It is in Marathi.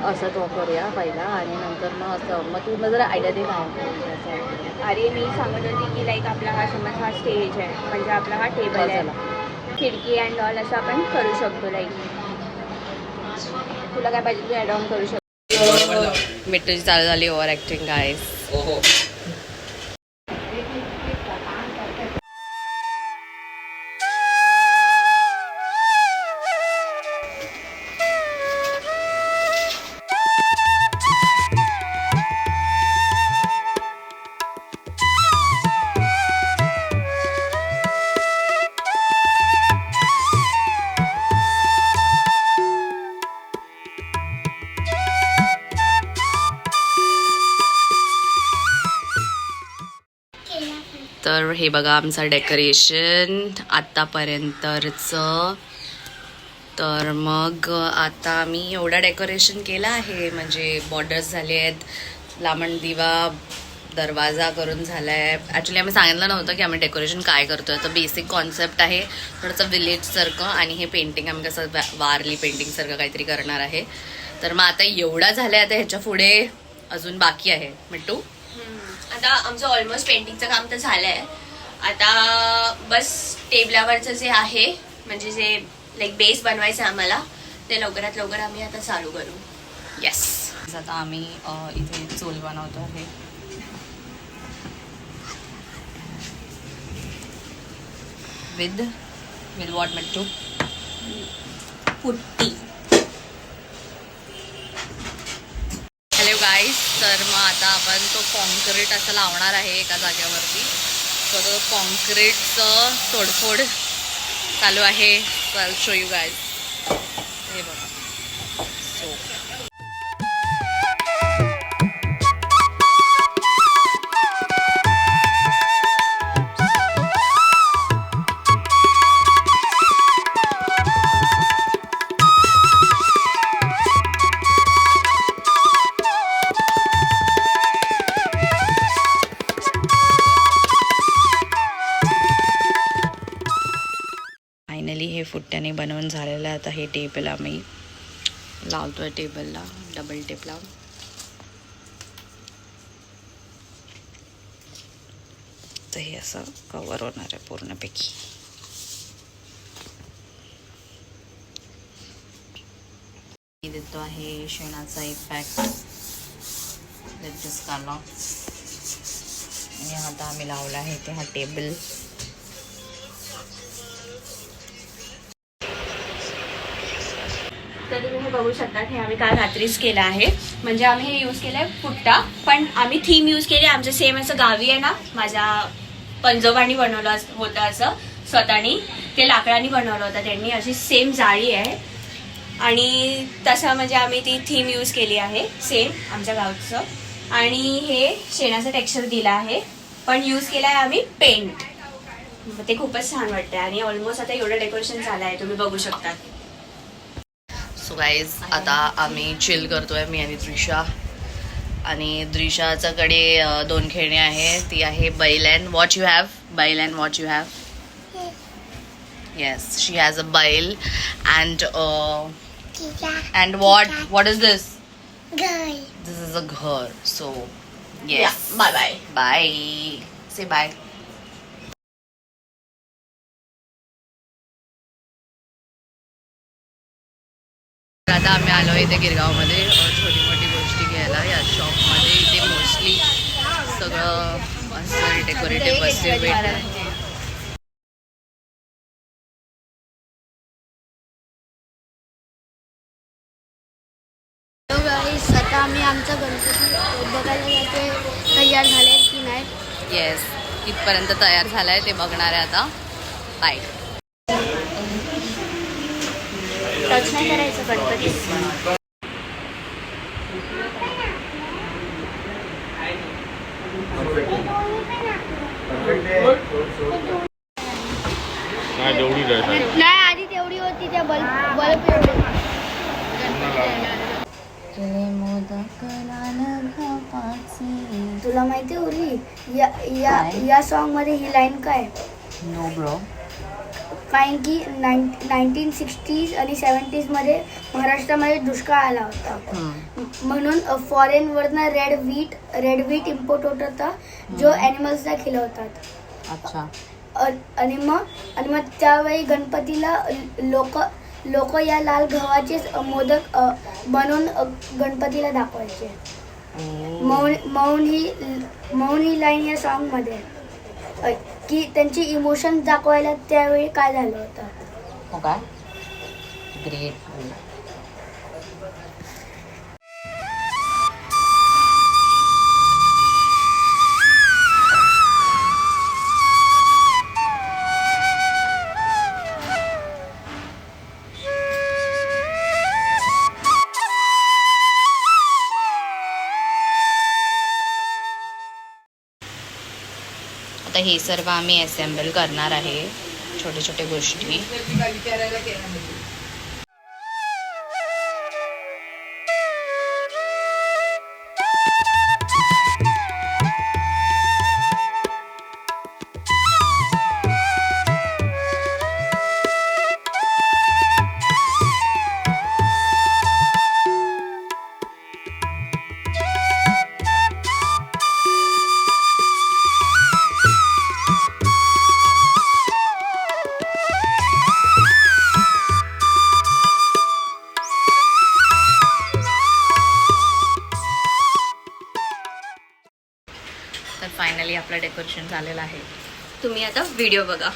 असं तो करूया पहिला आणि नंतर मग असं मग तू मला जरा आयडिया दे काय. अरे मी सांगत होती की लाईक आपला हा समज हा स्टेज आहे म्हणजे आपला हा टेबल आहे, खिडकी अँड ऑल असं आपण करू शकतो. लाईक तुला काय पाहिजे तू ॲड ऑन करू शकतो. मिट्टूची चालू झाली ओव्हर ॲक्टिंग गाईस. तर हे बघा आमचं डेकोरेशन आत्तापर्यंतचं. तर मग आता आम्ही एवढं डेकोरेशन केलं आहे, म्हणजे बॉर्डर्स झाले आहेत, लांबण दिवा दरवाजा करून झाला आहे. ॲक्च्युली आम्ही सांगितलं नव्हतं की आम्ही डेकोरेशन काय करतो आहे. तर बेसिक कॉन्सेप्ट आहे थोडंसं विलेजसारखं आणि हे पेंटिंग आम्ही कसं वारली पेंटिंगसारखं काहीतरी करणार आहे. तर मग आता एवढा झालं आहे, आता ह्याच्या पुढे अजून बाकी आहे. मिट्टू आता आमचं ऑलमोस्ट पेंटिंगचं काम तर झालंय. आता बस टेबलावरचं जे आहे म्हणजे जे लाईक बेस बनवायचं आहे आम्हाला, ते लवकरात लवकर आम्ही आता चालू करू. येस. आता आम्ही इथे चूल बनवतो आहे. With what Mittu? Putty. Hello guys. तर मग आता आपण तो कॉन्क्रीट असं लावणार आहे एका जागेवरती. तर तो कॉन्क्रीटचं तोडफोड चालू आहे. I show you guys. हे बघा. सो फायनली हे फुट्ट्याने बनवून झालेलं आहे. आता हे टेबल आम्ही लावतो आहे टेबलला, डबल टेप लावून. तर हे असं कवर होणार आहे पूर्णपैकी. मी देतो आहे शेणाचा इफेक्ट. काढला आणि आता आम्ही लावला आहे ते हा टेबल. तर तुम्ही हे बघू शकता, हे आम्ही काल रात्रीच केलं आहे. म्हणजे आम्ही हे यूज केलंय फुट्टा, पण आम्ही थीम यूज केली आमचं सेम असं गावी आहे ना, माझ्या पंजोबांनी बनवलं होतं असं स्वतःनी. ते लाकडाने बनवलं होतं त्यांनी. अशी सेम जाळी आहे आणि तसं म्हणजे आम्ही ती थीम यूज केली आहे सेम आमच्या गावचं. आणि हे शेणाचं टेक्स्चर दिलं आहे, पण यूज केलं आहे आम्ही पेंट. ते खूपच छान वाटतं आणि ऑलमोस्ट आता एवढं डेकोरेशन झालं आहे, तुम्ही बघू शकता. सो गाईज आता आम्ही चिल करतोय मी आणि द्रिशा. आणि द्रिशाच्याकडे 2 खेळणे आहे. ती आहे बैल अँड वॉच यू हॅव. बैल and watch you have. Yes, she has a बैल and what is this? This is a घर. So yes, bye. Say bye. आता आम्ही आलो इथे गिरगावमध्ये छोटी मोठी गोष्टी घ्यायला. या शॉपमध्ये इथे मोस्टली सगळं असं डेकोरेटिव्ह वस्तू भेटतात. आता आम्ही आमचा गणपती बघायला जातोय, तयार झाले की नाही. येस, इथपर्यंत तयार झालाय ते बघणार आहे आता. बाय. टच नाही करायचं गणपती. नाही, आधी तेवढी होती त्या बल्ब एवढे. तुला माहिती उरली या सॉन्ग मध्ये ही लाईन काय? No bro. कारण की 1960s आणि 70sमध्ये महाराष्ट्रामध्ये दुष्काळ आला होता. म्हणून फॉरेनवरनं रेड व्हीट इम्पोर्ट होत होता जो ॲनिमल्सला खिलवतात. अच्छा. आणि मग त्यावेळी गणपतीला लोक या लाल गव्हाचे मोदक बनवून गणपतीला दाखवायचे. मौन ही लाईन या सॉन्गमध्ये की त्यांची इमोशन दाखवायला त्यावेळी काय झालं होतं. हो काय, ग्रेट. आता हे सर्व आम्ही असेंबल करणार आहे, छोटे छोटे गोष्टी. तर फायनली आपलं डेकोरेशन झालेलं आहे. तुम्ही आता व्हिडिओ बघा.